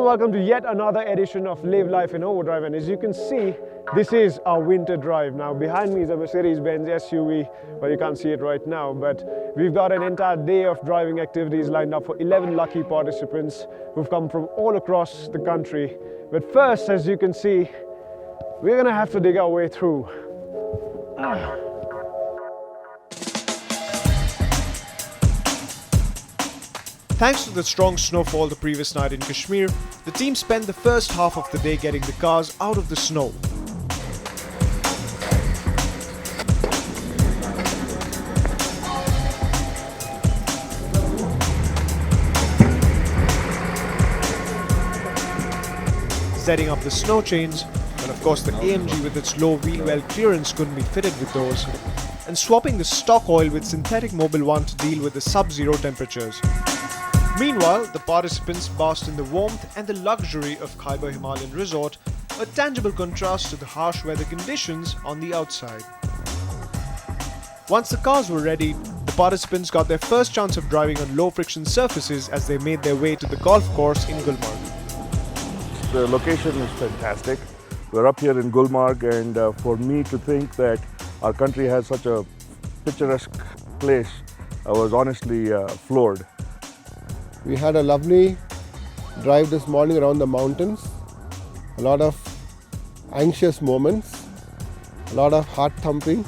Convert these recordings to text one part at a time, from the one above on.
welcome to yet another edition of Live Life in Overdrive, and as you can see, this is our winter drive. Now behind me is a Mercedes-Benz SUV, well, you can't see it right now, but we've got an entire day of driving activities lined up for 11 lucky participants who've come from all across the country. But first, as you can see, we're gonna have to dig our way through. Thanks to the strong snowfall the previous night in Kashmir, the team spent the first half of the day getting the cars out of the snow. Setting up the snow chains, and of course the AMG with its low wheel well clearance couldn't be fitted with those, and swapping the stock oil with synthetic Mobil 1 to deal with the sub-zero temperatures. Meanwhile, the participants basked in the warmth and the luxury of Khyber Himalayan resort, a tangible contrast to the harsh weather conditions on the outside. Once the cars were ready, the participants got their first chance of driving on low-friction surfaces as they made their way to the golf course in Gulmarg. The location is fantastic. We're up here in Gulmarg, and for me to think that our country has such a picturesque place, I was honestly floored. We had a lovely drive this morning around the mountains, a lot of anxious moments, a lot of heart thumping,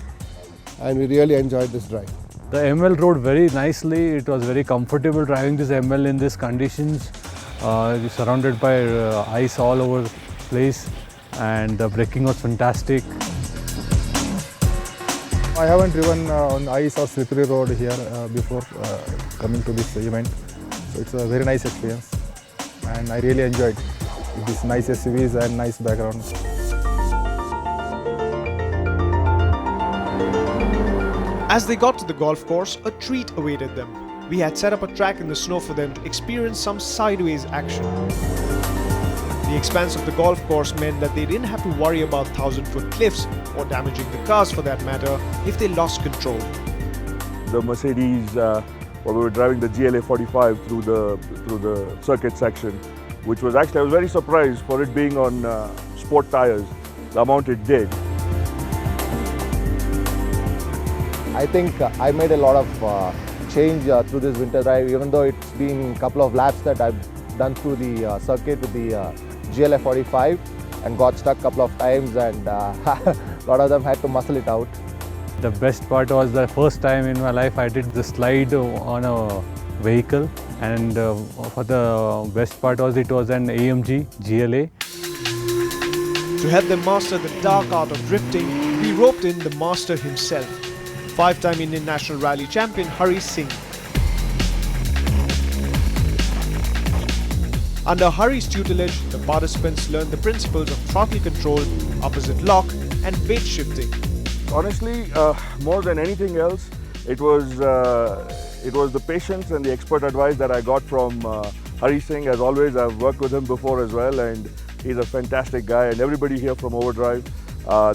and we really enjoyed this drive. The ML rode very nicely. It was very comfortable driving this ML in these conditions. It's surrounded by ice all over the place, and the braking was fantastic. I haven't driven on ice or slippery road here before coming to this event. So it's a very nice experience, and I really enjoyed these nice SUVs and nice background. As they got to the golf course, a treat awaited them. We had set up a track in the snow for them to experience some sideways action. The expanse of the golf course meant that they didn't have to worry about 1,000-foot cliffs or damaging the cars for that matter if they lost control. The Mercedes, we were driving the GLA 45 through the circuit section, which was actually, I was very surprised for it being on sport tires, the amount it did. I think I made a lot of change through this winter drive, even though it's been a couple of laps that I've done through the circuit with the GLA 45 and got stuck a couple of times, and a lot of them had to muscle it out. The best part was the first time in my life I did the slide on a vehicle, and for the best part was it was an AMG GLA. To help them master the dark art of drifting, we roped in the master himself, five-time Indian National Rally champion Hari Singh. Under Hari's tutelage, the participants learned the principles of throttle control, opposite lock and weight shifting. Honestly, more than anything else, it was the patience and the expert advice that I got from Hari Singh. As always, I've worked with him before as well, and he's a fantastic guy. And everybody here from Overdrive,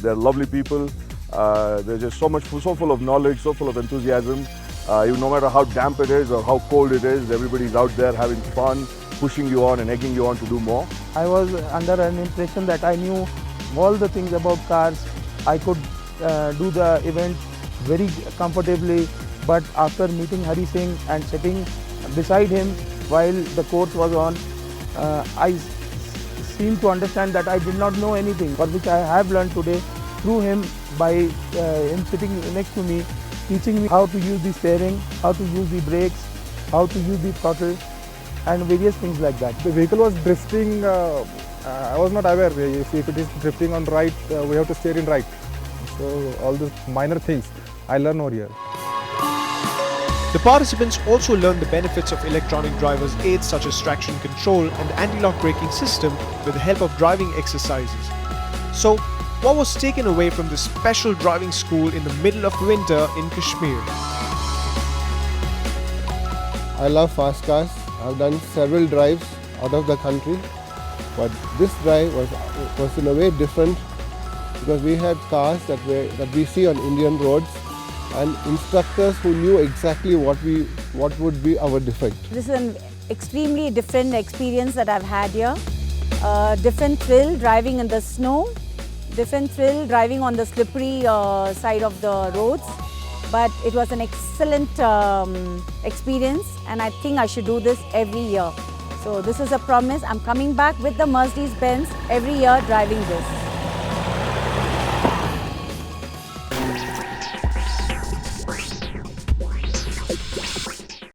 they're lovely people. They're just so full of knowledge, so full of enthusiasm. Even no matter how damp it is or how cold it is, everybody's out there having fun, pushing you on and egging you on to do more. I was under an impression that I knew all the things about cars. I could do the event very comfortably, but after meeting Hari Singh and sitting beside him while the course was on, I seemed to understand that I did not know anything, for which I have learned today through him, by him sitting next to me, teaching me how to use the steering, how to use the brakes, how to use the throttle, and various things like that. The vehicle was drifting. I was not aware if it is drifting on right, we have to steer in right. So all the minor things I learn over here. The participants also learned the benefits of electronic driver's aids such as traction control and anti-lock braking system with the help of driving exercises. So, what was taken away from this special driving school in the middle of winter in Kashmir? I love fast cars. I've done several drives out of the country, but this drive was in a way different, because we had cars that we see on Indian roads and instructors who knew exactly what would be our defect. This is an extremely different experience that I've had here. different thrill driving in the snow, different thrill driving on the slippery side of the roads. But it was an excellent experience, and I think I should do this every year. So this is a promise. I'm coming back with the Mercedes-Benz every year driving this.